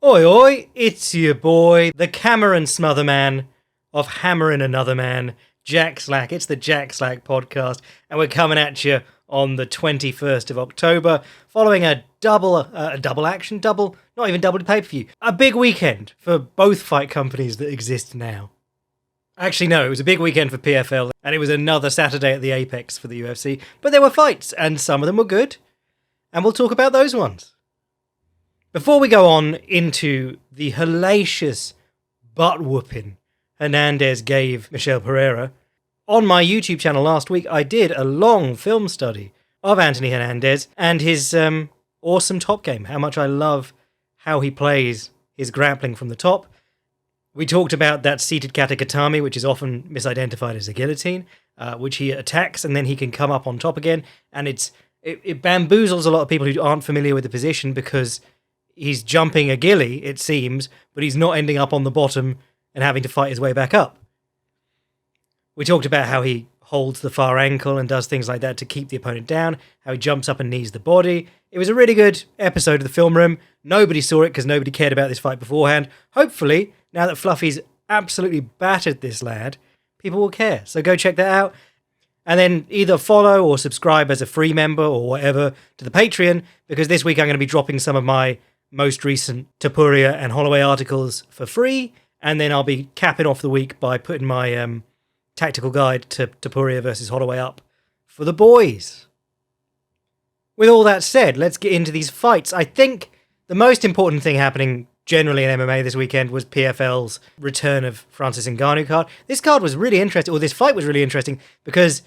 Oi oi, it's your boy, the Cameron Smotherman of Hammering Another Man, Jack Slack. It's the Jack Slack podcast, and we're coming at you on the 21st of October, following a double pay-per-view. A big weekend for both fight companies that exist now. Actually, no, it was a big weekend for PFL, and it was another Saturday at the Apex for the UFC, but there were fights, and some of them were good, and we'll talk about those ones. Before we go on into the hellacious butt-whooping Hernandez gave Michel Pereira, on my YouTube channel last week, I did a long film study of Anthony Hernandez and his awesome top game, how much I love how he plays his grappling from the top. We talked about that seated katagatame, which is often misidentified as a guillotine, which he attacks and then he can come up on top again, and it bamboozles a lot of people who aren't familiar with the position because he's jumping a gilly, it seems, but he's not ending up on the bottom and having to fight his way back up. We talked about how he holds the far ankle and does things like that to keep the opponent down, how he jumps up and knees the body. It was a really good episode of the film room. Nobody saw it because nobody cared about this fight beforehand. Hopefully, now that Fluffy's absolutely battered this lad, people will care. So go check that out. And then either follow or subscribe as a free member or whatever to the Patreon, because this week I'm going to be dropping some of my most recent Topuria and Holloway articles for free, and then I'll be capping off the week by putting my tactical guide to Topuria versus Holloway up for the boys. With all that said, let's get into these fights. I think the most important thing happening generally in MMA this weekend was PFL's return of Francis Ngannou card. This card was really interesting, or this fight was really interesting, because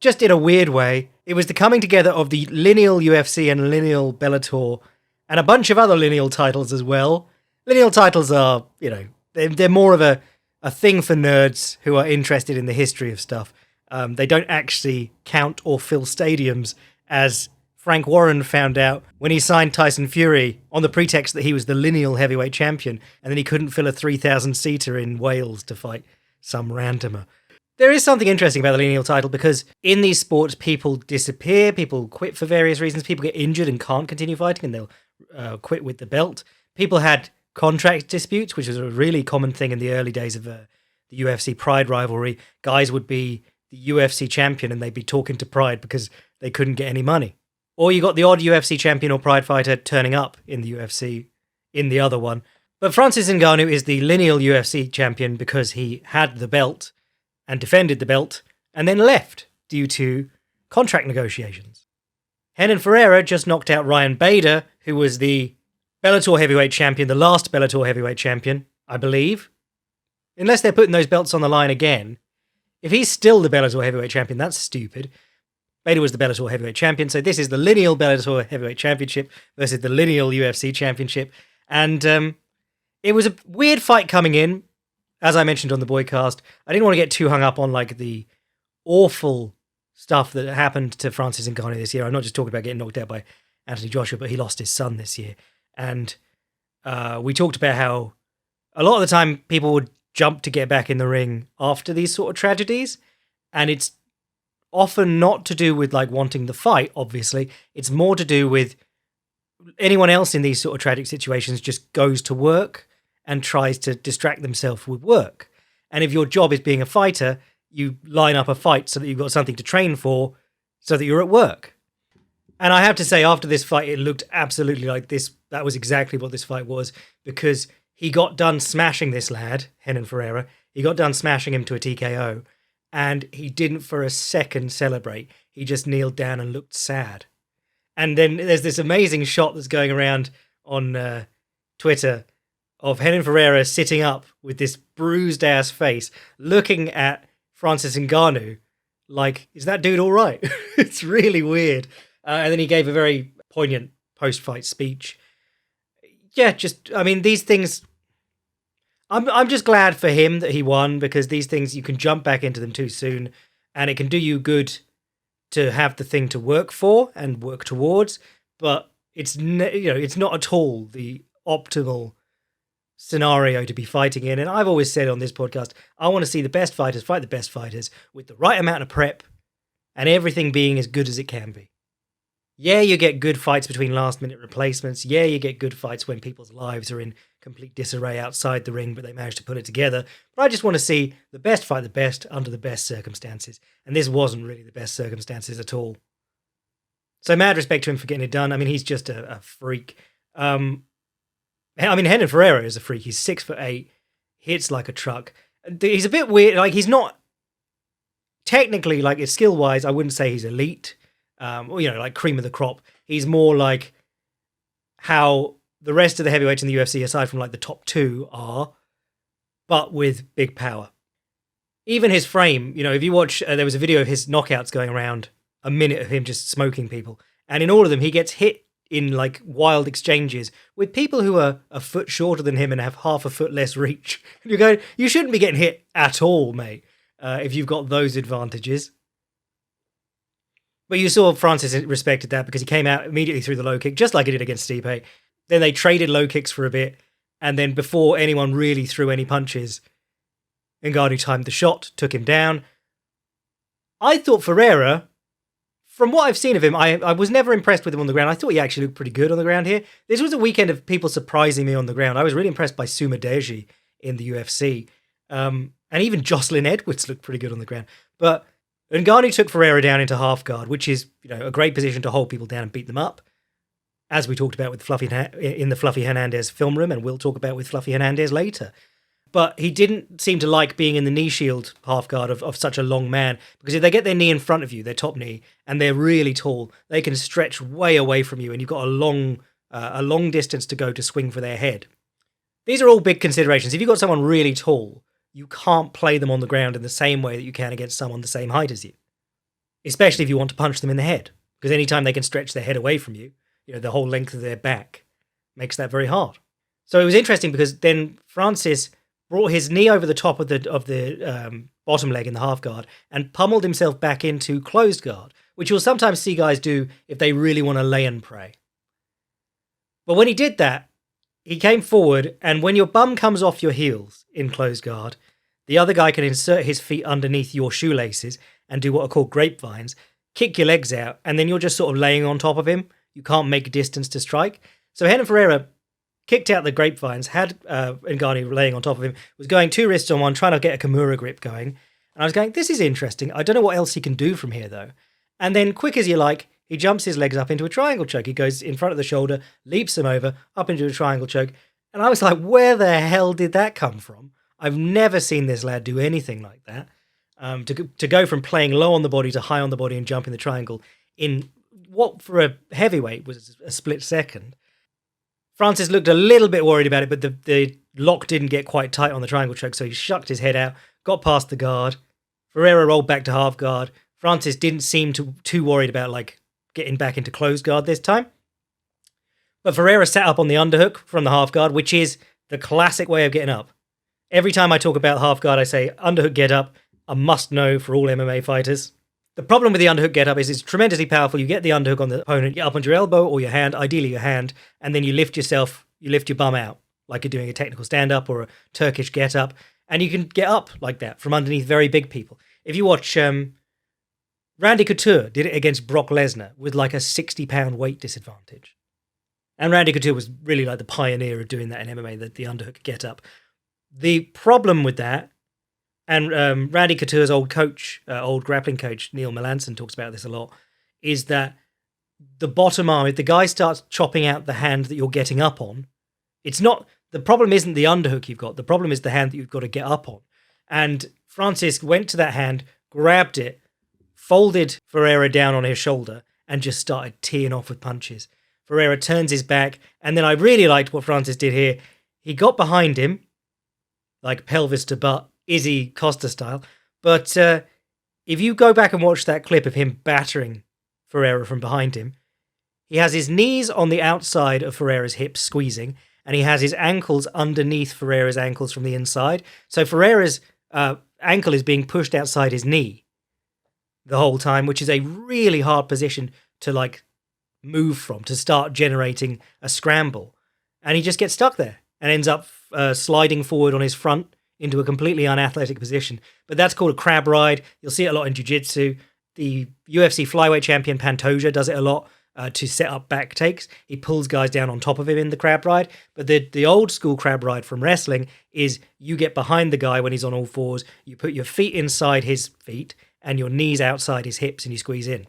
just in a weird way, it was the coming together of the lineal UFC and lineal Bellator and a bunch of other lineal titles as well. Lineal titles are, they're more of a thing for nerds who are interested in the history of stuff. They don't actually count or fill stadiums, as Frank Warren found out when he signed Tyson Fury on the pretext that he was the lineal heavyweight champion, and then he couldn't fill a 3,000-seater in Wales to fight some randomer. There is something interesting about the lineal title, because in these sports, people disappear, people quit for various reasons, people get injured and can't continue fighting, and they'll quit with the belt. People had contract disputes, which was a really common thing in the early days of the UFC Pride rivalry. Guys would be the UFC champion and they'd be talking to Pride because they couldn't get any money. Or you got the odd UFC champion or Pride fighter turning up in the UFC in the other one. But Francis Ngannou is the lineal UFC champion because he had the belt and defended the belt and then left due to contract negotiations. Renan Ferreira just knocked out Ryan Bader, who was the Bellator heavyweight champion, the last Bellator heavyweight champion, I believe. Unless they're putting those belts on the line again. If he's still the Bellator heavyweight champion, that's stupid. Bader was the Bellator heavyweight champion, so this is the lineal Bellator heavyweight championship versus the lineal UFC championship. And it was a weird fight coming in, as I mentioned on the Boycast. I didn't want to get too hung up on the awful stuff that happened to Francis Ngannou this year. I'm not just talking about getting knocked out by Anthony Joshua, but he lost his son this year. And we talked about how a lot of the time people would jump to get back in the ring after these sort of tragedies. And it's often not to do with wanting the fight, obviously. It's more to do with anyone else in these sort of tragic situations just goes to work and tries to distract themselves with work. And if your job is being a fighter, you line up a fight so that you've got something to train for so that you're at work. And I have to say, after this fight, it looked absolutely like this. That was exactly what this fight was, because he got done smashing this lad, Renan Ferreira. He got done smashing him to a TKO, and he didn't for a second celebrate. He just kneeled down and looked sad. And then there's this amazing shot that's going around on Twitter of Renan Ferreira sitting up with this bruised-ass face, looking at Francis Ngannou like, is that dude all right? It's really weird. And then he gave a very poignant post-fight speech. Yeah, these things, I'm just glad for him that he won, because these things, you can jump back into them too soon, and it can do you good to have the thing to work for and work towards, but it's not at all the optimal scenario to be fighting in. And I've always said on this podcast, I want to see the best fighters fight the best fighters with the right amount of prep and everything being as good as it can be. Yeah, you get good fights between last-minute replacements. Yeah, you get good fights when people's lives are in complete disarray outside the ring, but they manage to put it together. But I just want to see the best fight the best under the best circumstances. And this wasn't really the best circumstances at all. So mad respect to him for getting it done. I mean, he's just a freak. Renan Ferreira is a freak. He's 6'8", hits like a truck. He's a bit weird. Like, he's not technically, like, skill-wise, I wouldn't say he's elite. Or, like cream of the crop. He's more like how the rest of the heavyweights in the UFC, aside from like the top two, are, but with big power. Even his frame, if you watch, there was a video of his knockouts going around, a minute of him just smoking people. And in all of them, he gets hit in like wild exchanges with people who are a foot shorter than him and have half a foot less reach. You go, you shouldn't be getting hit at all, mate, if you've got those advantages. But you saw Francis respected that because he came out immediately through the low kick, just like he did against Stipe. Then they traded low kicks for a bit. And then before anyone really threw any punches, Ngannou timed the shot, took him down. I thought Ferreira, from what I've seen of him, I was never impressed with him on the ground. I thought he actually looked pretty good on the ground here. This was a weekend of people surprising me on the ground. I was really impressed by Sumadeji in the UFC. And even Jocelyn Edwards looked pretty good on the ground. But Ngannou took Ferreira down into half guard, which is a great position to hold people down and beat them up, as we talked about with in the Fluffy Hernandez film room, and we'll talk about with Fluffy Hernandez later. But he didn't seem to like being in the knee shield half guard of such a long man, because if they get their knee in front of you, their top knee, and they're really tall, they can stretch way away from you, and you've got a long distance to go to swing for their head. These are all big considerations. If you've got someone really tall, you can't play them on the ground in the same way that you can against someone the same height as you. Especially if you want to punch them in the head. Because anytime they can stretch their head away from you, the whole length of their back makes that very hard. So it was interesting because then Francis brought his knee over the top of the bottom leg in the half guard and pummeled himself back into closed guard, which you'll sometimes see guys do if they really want to lay and pray. But when he did that, he came forward, and when your bum comes off your heels in closed guard, the other guy can insert his feet underneath your shoelaces and do what are called grapevines, kick your legs out, and then you're just sort of laying on top of him. You can't make distance to strike. So Renan Ferreira kicked out the grapevines, had Ngannou laying on top of him, was going two wrists on one, trying to get a Kimura grip going. And I was going, this is interesting. I don't know what else he can do from here, though. And then, quick as you like, he jumps his legs up into a triangle choke. He goes in front of the shoulder, leaps them over, up into a triangle choke. And I was like, where the hell did that come from? I've never seen this lad do anything like that. To go from playing low on the body to high on the body and jump in the triangle in what, for a heavyweight, was a split second. Francis looked a little bit worried about it, but the lock didn't get quite tight on the triangle choke, so he shucked his head out, got past the guard. Ferreira rolled back to half guard. Francis didn't seem too worried about, getting back into closed guard this time. But Ferreira sat up on the underhook from the half guard, which is the classic way of getting up. Every time I talk about half guard, I say underhook get up, a must know for all MMA fighters. The problem with the underhook get up is it's tremendously powerful. You get the underhook on the opponent, you're up onto your elbow or your hand, ideally your hand, and then you lift your bum out like you're doing a technical stand-up or a Turkish get up, and you can get up like that from underneath very big people. If you watch Randy Couture did it against Brock Lesnar with like a 60-pound weight disadvantage. And Randy Couture was really like the pioneer of doing that in MMA, the underhook get up. The problem with that, and Randy Couture's old grappling coach, Neil Melanson, talks about this a lot, is that the bottom arm, if the guy starts chopping out the hand that you're getting up on, the problem isn't the underhook you've got, the problem is the hand that you've got to get up on. And Francis went to that hand, grabbed it, folded Ferreira down on his shoulder, and just started teeing off with punches. Ferreira turns his back, and then I really liked what Francis did here. He got behind him, like pelvis to butt, Izzy Costa style. But if you go back and watch that clip of him battering Ferreira from behind him, he has his knees on the outside of Ferreira's hips squeezing, and he has his ankles underneath Ferreira's ankles from the inside. So Ferreira's ankle is being pushed outside his knee the whole time, which is a really hard position to move from, to start generating a scramble. And he just gets stuck there and ends up sliding forward on his front into a completely unathletic position. But that's called a crab ride. You'll see it a lot in jiu-jitsu. The UFC flyweight champion Pantoja does it a lot. to set up back takes. He pulls guys down on top of him in the crab ride. But the old school crab ride from wrestling is you get behind the guy when he's on all fours, you put your feet inside his feet and your knees outside his hips and you squeeze in.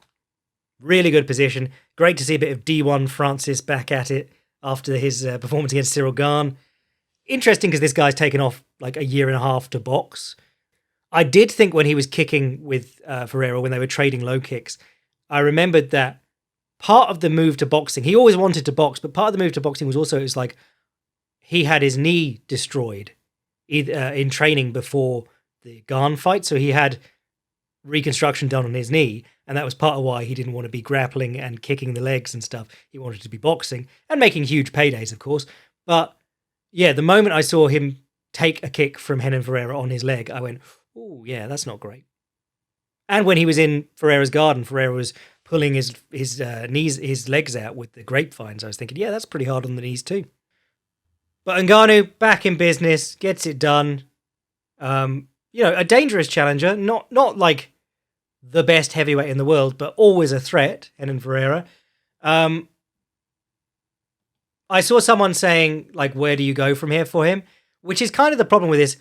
Really good position. Great to see a bit of D-1 Francis back at it after his performance against Cyril Gane. Interesting because this guy's taken off like a year and a half to box. I did think when he was kicking with Ferreira, when they were trading low kicks, I remembered that part of the move to boxing, he always wanted to box, but part of the move to boxing was also, it was like he had his knee destroyed in training before the Gane fight. So he had reconstruction done on his knee, and that was part of why he didn't want to be grappling and kicking the legs and stuff. He wanted to be boxing and making huge paydays, of course. But yeah, the moment I saw him take a kick from Renan Ferreira on his leg, I went, oh yeah, that's not great. And when he was in Ferreira's garden, Ferreira was pulling his legs out with the grapevines. I was thinking, yeah, that's pretty hard on the knees too. But Ngannou back in business, gets it done. A dangerous challenger, not like the best heavyweight in the world, but always a threat, Renan Ferreira. I saw someone saying, like, where do you go from here for him? Which is kind of the problem with this.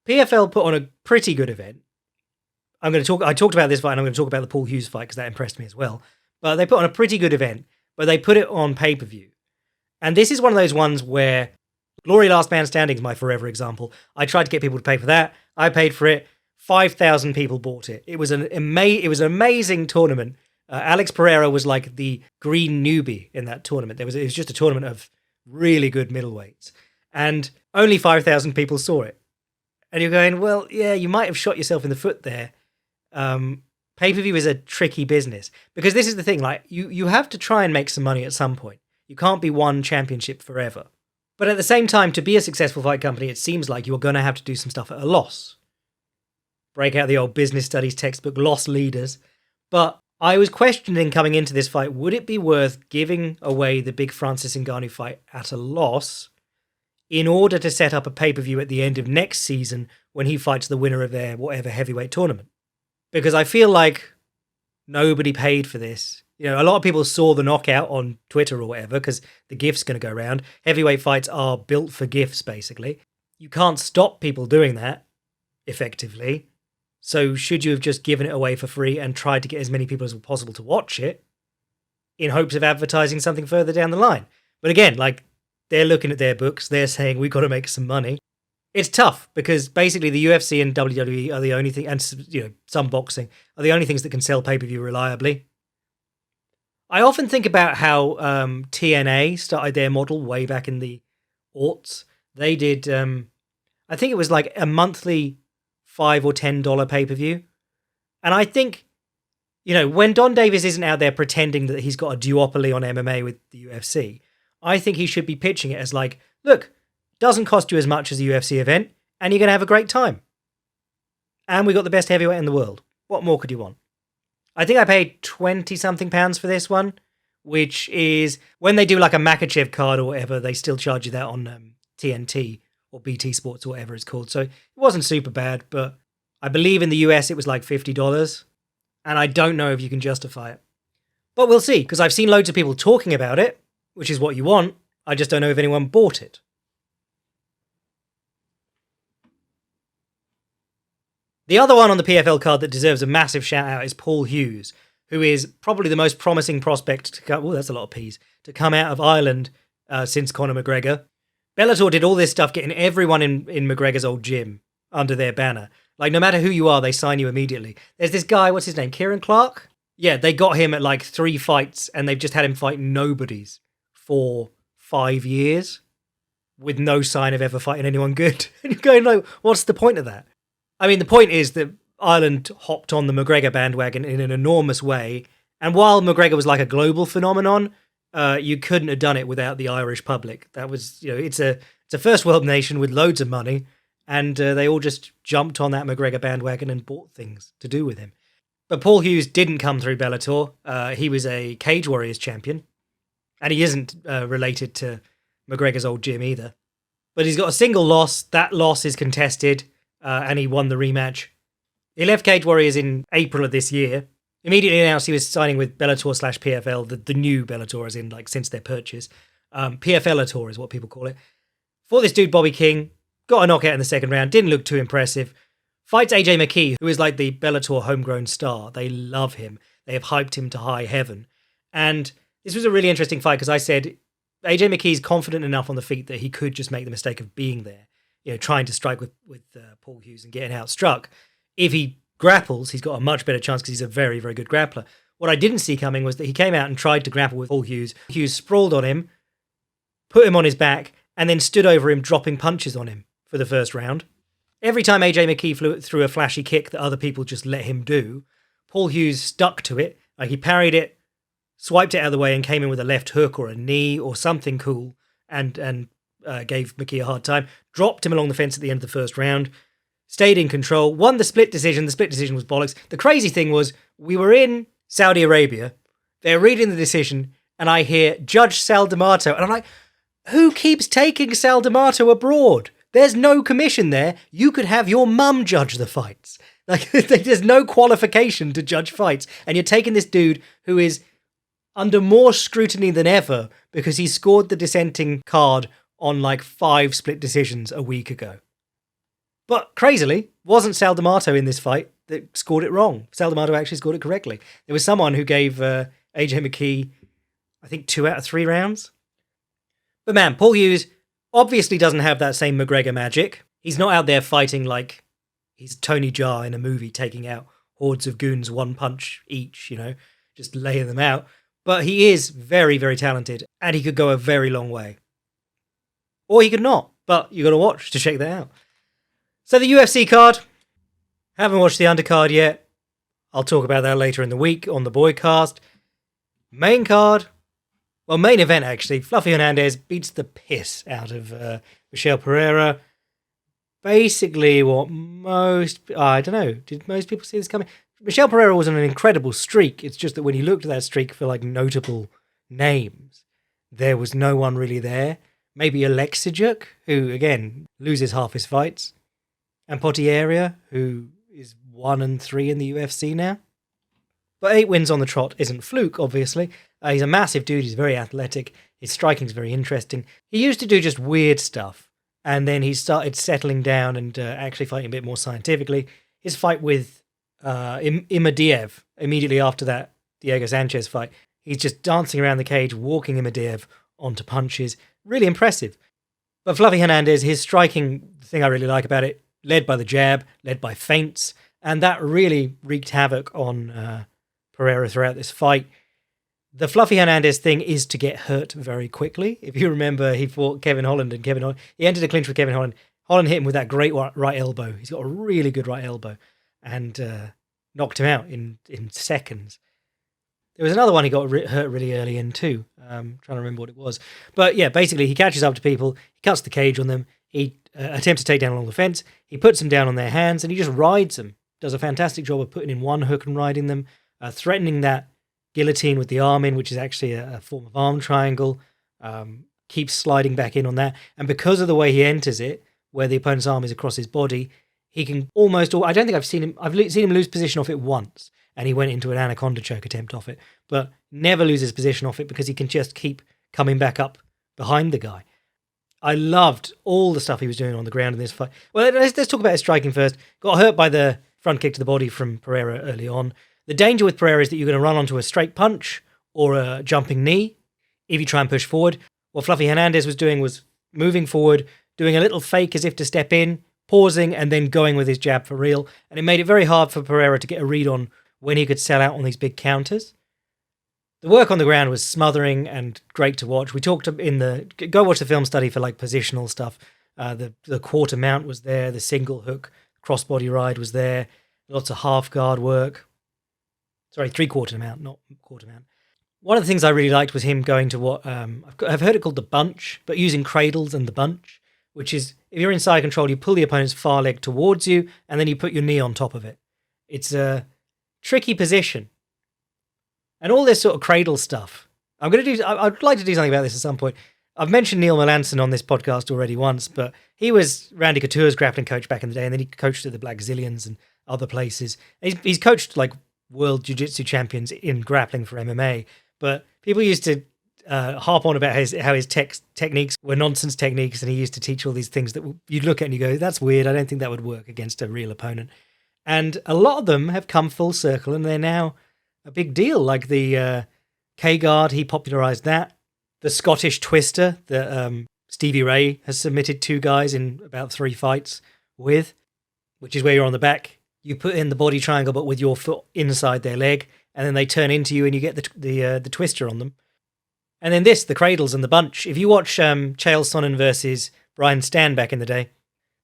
PFL put on a pretty good event. I talked about this fight and I'm going to talk about the Paul Hughes fight because that impressed me as well. But they put on a pretty good event, but they put it on pay-per-view. And this is one of those ones where Glory Last Man Standing is my forever example. I tried to get people to pay for that. I paid for it. 5,000 people bought it. It was an amazing tournament. Alex Pereira was like the green newbie in that tournament. It was just a tournament of really good middleweights. And only 5,000 people saw it. And you're going, well, yeah, you might have shot yourself in the foot there. Pay-per-view is a tricky business. Because this is the thing, like, you have to try and make some money at some point. You can't be one championship forever. But at the same time, to be a successful fight company, it seems like you're going to have to do some stuff at a loss. Break out the old business studies textbook, loss leaders. But I was questioning coming into this fight, would it be worth giving away the big Francis Ngannou fight at a loss in order to set up a pay-per-view at the end of next season when he fights the winner of their whatever heavyweight tournament? Because I feel like nobody paid for this. You know, a lot of people saw the knockout on Twitter or whatever because the GIF's going to go around. Heavyweight fights are built for GIFs, basically. You can't stop people doing that, effectively. So should you have just given it away for free and tried to get as many people as possible to watch it in hopes of advertising something further down the line? But again, like, they're looking at their books. They're saying, we've got to make some money. It's tough because basically the UFC and WWE are the only thing, and some boxing, are the only things that can sell pay-per-view reliably. I often think about how TNA started their model way back in the aughts. They did, I think it was like a monthly $5 or $10 pay-per-view. And I think, when Don Davis isn't out there pretending that he's got a duopoly on MMA with the UFC, I think he should be pitching it as like, look, doesn't cost you as much as a UFC event, and you're going to have a great time. And we got the best heavyweight in the world. What more could you want? I think I paid 20-something pounds for this one, which is, when they do like a Makachev card or whatever, they still charge you that on TNT or BT Sports or whatever it's called. So it wasn't super bad, but I believe in the US it was like $50, and I don't know if you can justify it. But we'll see, because I've seen loads of people talking about it, which is what you want. I just don't know if anyone bought it. The other one on the PFL card that deserves a massive shout out is Paul Hughes, who is probably the most promising prospect to come. Oh, that's a lot of P's. To come out of Ireland since Conor McGregor. Bellator did all this stuff, getting everyone in McGregor's old gym under their banner. Like, no matter who you are, they sign you immediately. There's this guy, what's his name? Kieran Clark? Yeah, they got him at like 3 fights, and they've just had him fight nobodies for 5 years with no sign of ever fighting anyone good. And you're going, like, what's the point of that? I mean, the point is that Ireland hopped on the McGregor bandwagon in an enormous way. And while McGregor was like a global phenomenon, you couldn't have done it without the Irish public. That was, it's a first world nation with loads of money. And they all just jumped on that McGregor bandwagon and bought things to do with him. But Paul Hughes didn't come through Bellator. He was a Cage Warriors champion. And he isn't related to McGregor's old gym either. But he's got a single loss. That loss is contested. And he won the rematch. He left Cage Warriors in April of this year. Immediately announced he was signing with Bellator / PFL, the new Bellator, as in like since their purchase. PFL-ator is what people call it. Fought this dude, Bobby King, got a knockout in the second round, didn't look too impressive. Fights AJ McKee, who is like the Bellator homegrown star. They love him. They have hyped him to high heaven. And this was a really interesting fight because I said AJ McKee's confident enough on the feet that he could just make the mistake of being there, trying to strike with Paul Hughes and getting outstruck. If he grapples, he's got a much better chance because he's a very, very good grappler. What I didn't see coming was that he came out and tried to grapple with Paul Hughes. Hughes sprawled on him, put him on his back, and then stood over him, dropping punches on him for the first round. Every time AJ McKee threw a flashy kick that other people just let him do, Paul Hughes stuck to it. Like he parried it, swiped it out of the way, and came in with a left hook or a knee or something cool, and gave McKee a hard time. Dropped him along the fence at the end of the first round. Stayed in control. Won the split decision. The split decision was bollocks. The crazy thing was we were in Saudi Arabia. They're reading the decision, and I hear Judge Sal D'Amato, and I'm like, who keeps taking Sal D'Amato abroad? There's no commission there. You could have your mum judge the fights. Like, there's no qualification to judge fights. And you're taking this dude who is under more scrutiny than ever because he scored the dissenting card on like 5 split decisions a week ago. But crazily, wasn't Sal D'Amato in this fight that scored it wrong. Sal D'Amato actually scored it correctly. There was someone who gave AJ McKee, I think, 2 out of 3 rounds. But man, Paul Hughes obviously doesn't have that same McGregor magic. He's not out there fighting like he's Tony Jaa in a movie, taking out hordes of goons 1 punch each, just laying them out. But he is very, very talented, and he could go a very long way. Or he could not, but you got to watch to check that out. So the UFC card, haven't watched the undercard yet. I'll talk about that later in the week on the Boycast. Main card, well, main event actually, Fluffy Hernandez beats the piss out of Michelle Pereira. Basically what I don't know, did most people see this coming? Michelle Pereira was on an incredible streak. It's just that when you looked at that streak for like notable names, there was no one really there. Maybe Alexijuk, who again loses half his fights, and Pereira, who is 1-3 in the UFC now. But 8 wins on the trot isn't fluke, obviously. He's a massive dude. He's very athletic. His striking's very interesting. He used to do just weird stuff, and then he started settling down and actually fighting a bit more scientifically. His fight with Imadiev, immediately after that Diego Sanchez fight, he's just dancing around the cage, walking Imadiev onto punches. Really impressive. But Fluffy Hernandez, his striking, the thing I really like about it, led by the jab, led by feints, and that really wreaked havoc on Pereira throughout this fight. The Fluffy Hernandez thing is to get hurt very quickly. If you remember, he fought Kevin Holland, and he entered a clinch with Kevin Holland. Holland hit him with that great right elbow. He's got a really good right elbow, and knocked him out in seconds. There was another one he got hurt really early in too. Trying to remember what it was. But yeah, basically he catches up to people, he cuts the cage on them, he attempts to take down along the fence, he puts them down on their hands, and he just rides them. Does a fantastic job of putting in one hook and riding them, threatening that guillotine with the arm in, which is actually a form of arm triangle, keeps sliding back in on that. And because of the way he enters it, where the opponent's arm is across his body, he can almost, I don't think I've seen him lose position off it once, and he went into an anaconda choke attempt off it, but never loses position off it because he can just keep coming back up behind the guy. I loved all the stuff he was doing on the ground in this fight. Well, let's talk about his striking first. Got hurt by the front kick to the body from Pereira early on. The danger with Pereira is that you're going to run onto a straight punch or a jumping knee if you try and push forward. What Fluffy Hernandez was doing was moving forward, doing a little fake as if to step in, pausing, and then going with his jab for real. And it made it very hard for Pereira to get a read on when he could sell out on these big counters. The work on the ground was smothering and great to watch. We talked go watch the film study for like positional stuff. The quarter mount was there, the single hook crossbody ride was there, lots of half guard work. Sorry, 3/4 mount, not quarter mount. One of the things I really liked was him going to what I've heard it called the bunch, but using cradles and the bunch, which is if you're in side control, you pull the opponent's far leg towards you, and then you put your knee on top of it. It's a tricky position. And all this sort of cradle stuff. I'd like to do something about this at some point. I've mentioned Neil Melanson on this podcast already once, but he was Randy Couture's grappling coach back in the day, and then he coached at the Black Zillions and other places. He's coached like world jiu-jitsu champions in grappling for MMA, but people used to harp on about how his techniques were nonsense techniques, and he used to teach all these things that you look at and you go, that's weird, I don't think that would work against a real opponent. And a lot of them have come full circle, and they're now a big deal, like the K-guard, he popularized that. The Scottish twister that Stevie Ray has submitted 2 guys in about 3 fights with, which is where you're on the back. You put in the body triangle, but with your foot inside their leg, and then they turn into you, and you get the twister on them. And then the cradles and the bunch. If you watch Chael Sonnen versus Brian Stan back in the day,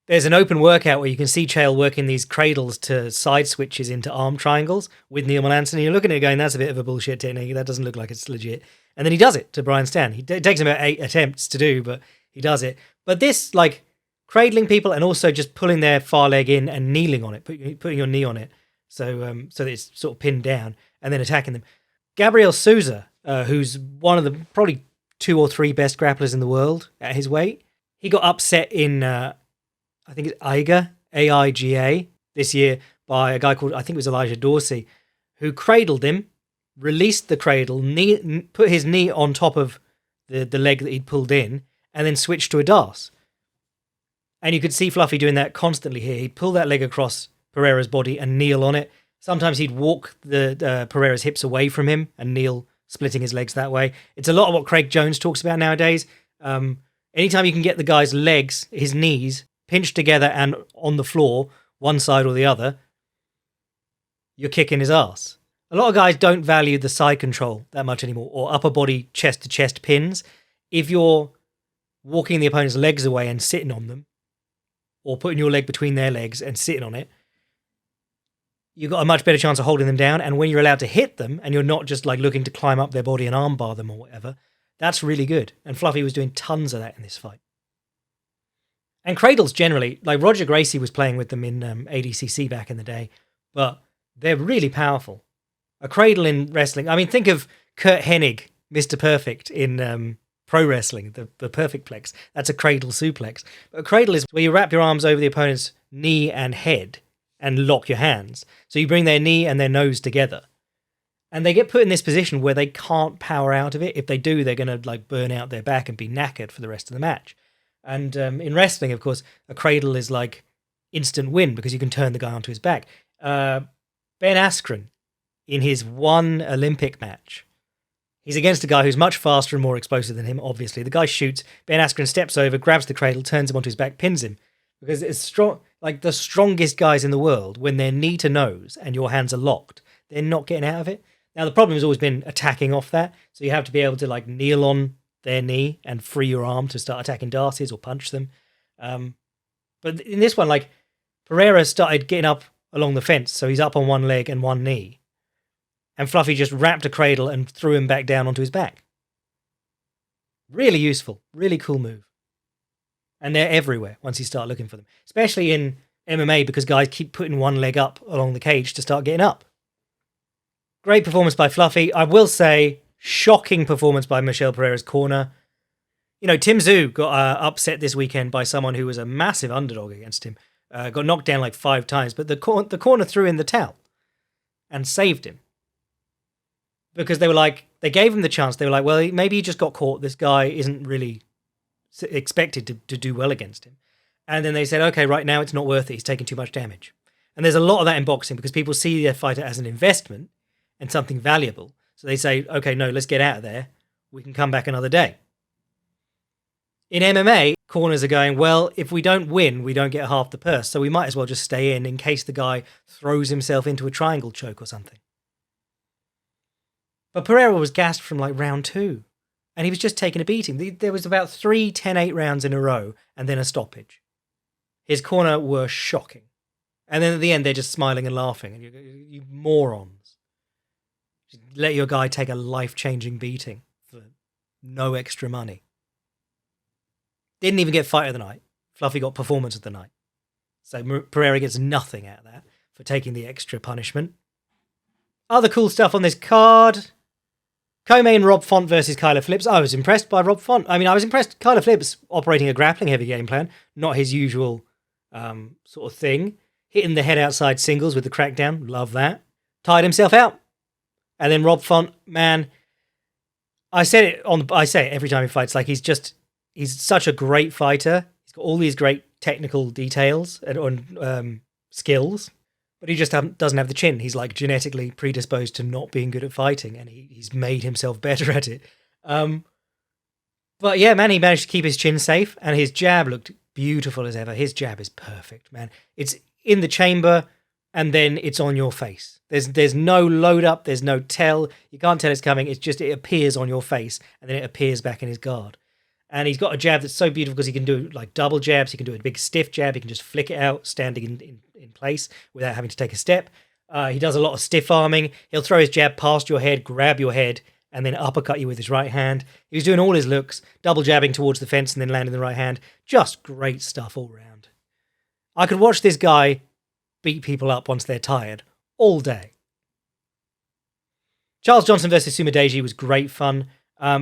there's an open workout where you can see Chael working these cradles to side switches into arm triangles with Neil Melanson, and you're looking at it going, that's a bit of a bullshit technique. That doesn't look like it's legit. And then he does it to Brian Stan. It takes him about 8 attempts to do, but he does it. But this, like, cradling people and also just pulling their far leg in and kneeling on it, putting your knee on it, so that it's sort of pinned down, and then attacking them. Gabriel Souza, who's one of the probably 2 or 3 best grapplers in the world at his weight, he got upset in, I think it's AIGA, this year by a guy called, I think it was Elijah Dorsey, who cradled him, released the cradle, put his knee on top of the leg that he'd pulled in, and then switched to a Darce. And you could see Fluffy doing that constantly here. He'd pull that leg across Pereira's body and kneel on it. Sometimes he'd walk the Pereira's hips away from him and kneel, splitting his legs that way. It's a lot of what Craig Jones talks about nowadays. Anytime you can get the guy's legs, his knees, pinched together and on the floor, one side or the other, you're kicking his ass. A lot of guys don't value the side control that much anymore, or upper body chest-to-chest pins. If you're walking the opponent's legs away and sitting on them, or putting your leg between their legs and sitting on it, you've got a much better chance of holding them down. And when you're allowed to hit them, and you're not just like looking to climb up their body and armbar them or whatever, that's really good. And Fluffy was doing tons of that in this fight. And cradles generally, like Roger Gracie was playing with them in ADCC back in the day, but they're really powerful. A cradle in wrestling, I mean, think of Kurt Hennig, Mr. Perfect in pro wrestling, the perfect plex. That's a cradle suplex. But a cradle is where you wrap your arms over the opponent's knee and head and lock your hands. So you bring their knee and their nose together. And they get put in this position where they can't power out of it. If they do, they're going to like burn out their back and be knackered for the rest of the match. And in wrestling, of course, a cradle is like instant win because you can turn the guy onto his back. Ben Askren, in his one Olympic match, he's against a guy who's much faster and more explosive than him, obviously. The guy shoots, Ben Askren steps over, grabs the cradle, turns him onto his back, pins him. Because it's strong, like the strongest guys in the world, when they're knee to nose and your hands are locked, they're not getting out of it. Now, the problem has always been attacking off that. So you have to be able to like kneel on their knee and free your arm to start attacking darces or punch them. But in this one, like Pereira started getting up along the fence. So he's up on one leg and one knee. And Fluffy just wrapped a cradle and threw him back down onto his back. Really useful. Really cool move. And they're everywhere once you start looking for them. Especially in MMA because guys keep putting one leg up along the cage to start getting up. Great performance by Fluffy. I will say, shocking performance by Michel Pereira's corner. You know, Tim Tszyu got upset this weekend by someone who was a massive underdog against him. Got knocked down like 5 times, but the corner threw in the towel and saved him. Because they gave him the chance. They were like, well, maybe he just got caught. This guy isn't really expected to do well against him. And then they said, okay, right now it's not worth it. He's taking too much damage. And there's a lot of that in boxing because people see their fighter as an investment and something valuable. So they say, okay, no, let's get out of there. We can come back another day. In MMA, corners are going, well, if we don't win, we don't get half the purse. So we might as well just stay in case the guy throws himself into a triangle choke or something. But Pereira was gassed from like round 2. And he was just taking a beating. There was about 3 10-8 rounds in a row and then a stoppage. His corner were shocking. And then at the end, they're just smiling and laughing. And you morons. Just let your guy take a life-changing beating for no extra money. Didn't even get fight of the night. Fluffy got performance of the night. So Pereira gets nothing out of that for taking the extra punishment. Other cool stuff on this card. Co-main Rob Font versus Kyler Phillips. I was impressed by Rob Font. I mean, I was impressed. Kyler Phillips operating a grappling-heavy game plan, not his usual sort of thing. Hitting the head outside singles with the crackdown. Love that. tired himself out. And then Rob Font, man, I say it every time he fights. Like he's such a great fighter. He's got all these great technical details and skills, but he just doesn't have the chin. He's like genetically predisposed to not being good at fighting, and he's made himself better at it. But yeah, man, he managed to keep his chin safe, and his jab looked beautiful as ever. His jab is perfect, man. It's in the chamber, and then it's on your face. There's no load up, there's no tell. You can't tell it's coming. It's just it appears on your face, and then it appears back in his guard. And he's got a jab that's so beautiful because he can do like double jabs. He can do a big stiff jab. He can just flick it out, standing in place without having to take a step. He does a lot of stiff arming. He'll throw his jab past your head, grab your head, and then uppercut you with his right hand. He was doing all his looks, double jabbing towards the fence and then landing the right hand. Just great stuff all round. I could watch this guy beat people up once they're tired all day. Charles Johnson versus Sumidaji was great fun.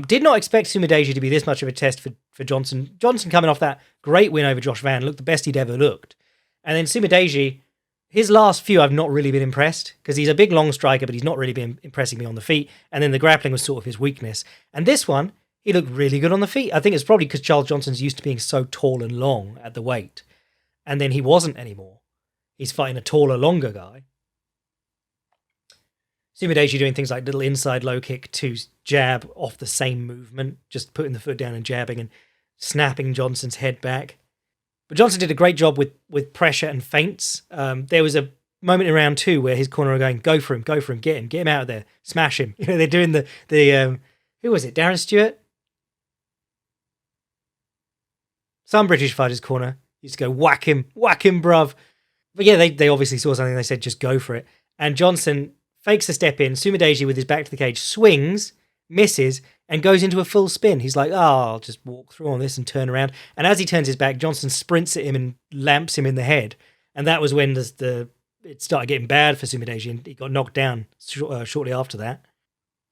Did not expect Sumidaji to be this much of a test for Johnson. Johnson coming off that great win over Josh Van looked the best he'd ever looked. And then Sumidaji, his last few I've not really been impressed because he's a big long striker, but he's not really been impressing me on the feet. And then the grappling was sort of his weakness. And this one, he looked really good on the feet. I think it's probably because Charles Johnson's used to being so tall and long at the weight. And then he wasn't anymore. He's fighting a taller, longer guy. Sumidaji doing things like little inside low kick to jab off the same movement, just putting the foot down and jabbing and snapping Johnson's head back. But Johnson did a great job with pressure and feints. There was a moment in round 2 where his corner were going, go for him, get him out of there, smash him. You know, they're doing the who was it, Darren Stewart? Some British fighter's corner used to go, whack him, bruv. But yeah, they obviously saw something, they said, just go for it. And Johnson fakes a step in, Sumidaji with his back to the cage, swings, misses, and goes into a full spin. He's like, I'll just walk through on this and turn around. And as he turns his back, Johnson sprints at him and lamps him in the head. And that was when it started getting bad for Sumidaji, and he got knocked down shortly after that.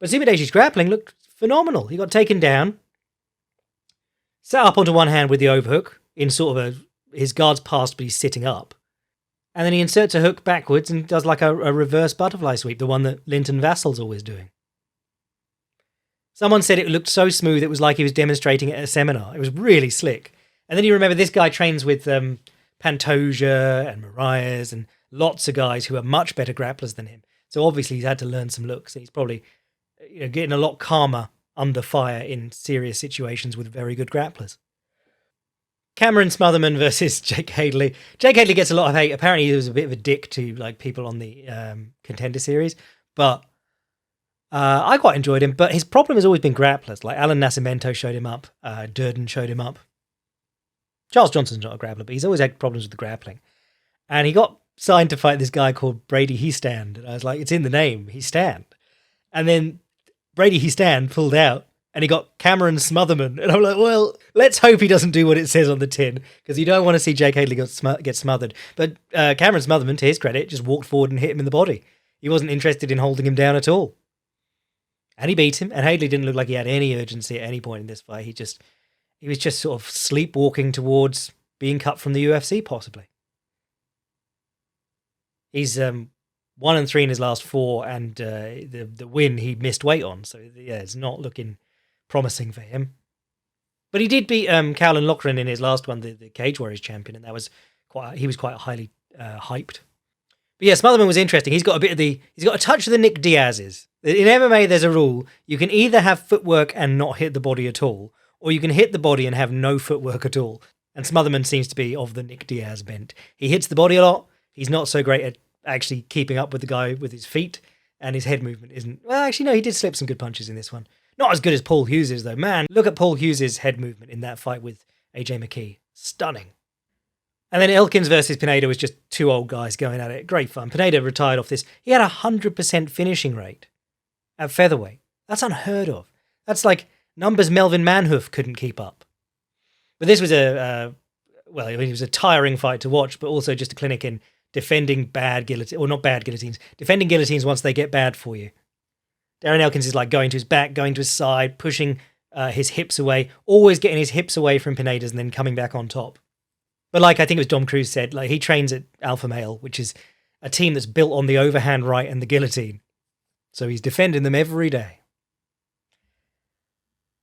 But Sumidaji's grappling looked phenomenal. He got taken down, sat up onto one hand with the overhook, in sort of his guard's passed, but he's sitting up. And then he inserts a hook backwards and does like a reverse butterfly sweep, the one that Linton Vassal's always doing. Someone said it looked so smooth it was like he was demonstrating it at a seminar. It was really slick. And then you remember this guy trains with Pantoja and Marias and lots of guys who are much better grapplers than him. So obviously he's had to learn some looks. And he's probably getting a lot calmer under fire in serious situations with very good grapplers. Cameron Smotherman versus Jake Hadley. Jake Hadley gets a lot of hate. Apparently he was a bit of a dick to like people on the Contender Series, but I quite enjoyed him. But his problem has always been grapplers. Like Alan Nascimento showed him up, Durden showed him up. Charles Johnson's not a grappler, but he's always had problems with the grappling. And he got signed to fight this guy called Brady Hestand. And I was like, it's in the name, Hestand. And then Brady Hestand pulled out, and he got Cameron Smotherman. And I'm like, well, let's hope he doesn't do what it says on the tin, because you don't want to see Jake Hadley get smothered. But Cameron Smotherman, to his credit, just walked forward and hit him in the body. He wasn't interested in holding him down at all. And he beat him, and Hadley didn't look like he had any urgency at any point in this fight. He was just sort of sleepwalking towards being cut from the UFC, possibly. He's 1-3 in his last 4, and the win he missed weight on. So yeah, it's not looking promising for him. But he did beat Cowlin Loughran in his last one, the Cage Warriors champion, and he was quite highly hyped. But yeah, Smotherman was interesting. He's got a touch of the Nick Diaz's. In MMA, there's a rule: you can either have footwork and not hit the body at all, or you can hit the body and have no footwork at all. And Smotherman seems to be of the Nick Diaz bent. He hits the body a lot. He's not so great at actually keeping up with the guy with his feet, and his head movement isn't... Well, actually, no, he did slip some good punches in this one. Not as good as Paul Hughes' though. Man, look at Paul Hughes' head movement in that fight with AJ McKee. Stunning. And then Elkins versus Pineda was just 2 old guys going at it. Great fun. Pineda retired off this. He had a 100% finishing rate at featherweight. That's unheard of. That's like numbers Melvin Manhoof couldn't keep up. But this was it was a tiring fight to watch, but also just a clinic in defending bad guillotines, or not bad guillotines, defending guillotines once they get bad for you. Darren Elkins is like going to his back, going to his side, pushing his hips away, always getting his hips away from Pineda's and then coming back on top. But like I think it was Dom Cruz said, like he trains at Alpha Male, which is a team that's built on the overhand right and the guillotine. So he's defending them every day.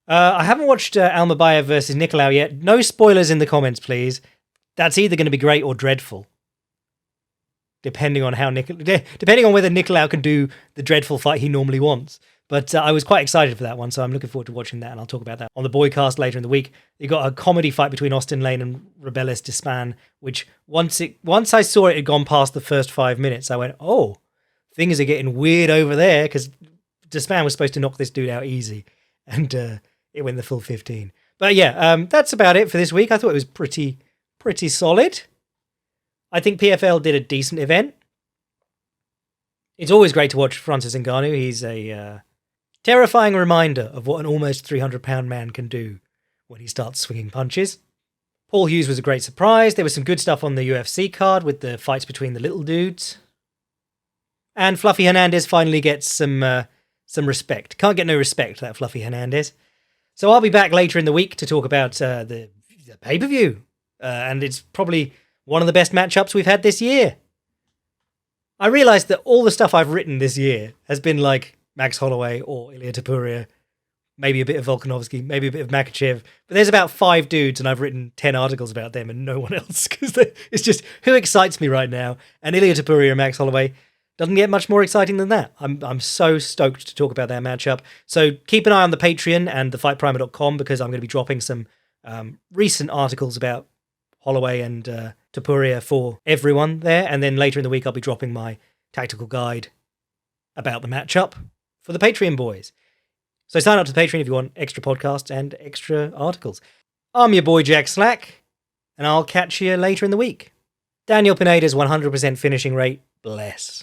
I haven't watched Almabayev versus Nicolau yet. No spoilers in the comments, please. That's either going to be great or dreadful. Depending on whether Nicolau can do the dreadful fight he normally wants. But I was quite excited for that one, so I'm looking forward to watching that, and I'll talk about that on the Boycast later in the week. You got a comedy fight between Austin Lane and Rebeles Despan, which once I saw it had gone past the first 5 minutes, I went, oh, things are getting weird over there, because Despan was supposed to knock this dude out easy, and it went the full 15. But yeah, that's about it for this week. I thought it was pretty solid. I think PFL did a decent event. It's always great to watch Francis Ngannou. He's a terrifying reminder of what an almost 300-pound man can do when he starts swinging punches. Paul Hughes was a great surprise. There was some good stuff on the UFC card with the fights between the little dudes. And Fluffy Hernandez finally gets some respect. Can't get no respect, that Fluffy Hernandez. So I'll be back later in the week to talk about the pay-per-view. And it's probably one of the best matchups we've had this year. I realised that all the stuff I've written this year has been like Max Holloway or Ilia Topuria, maybe a bit of Volkanovski, maybe a bit of Makachev. But there's about 5 dudes and I've written 10 articles about them and no one else. Because it's just who excites me right now. And Ilia Topuria and Max Holloway doesn't get much more exciting than that. I'm so stoked to talk about that matchup. So keep an eye on the Patreon and thefightprimer.com because I'm going to be dropping some recent articles about Holloway and Topuria for everyone there. And then later in the week, I'll be dropping my tactical guide about the matchup for the Patreon boys. So sign up to the Patreon if you want extra podcasts and extra articles. I'm your boy Jack Slack, and I'll catch you later in the week. Daniel Pineda's 100% finishing rate, bless.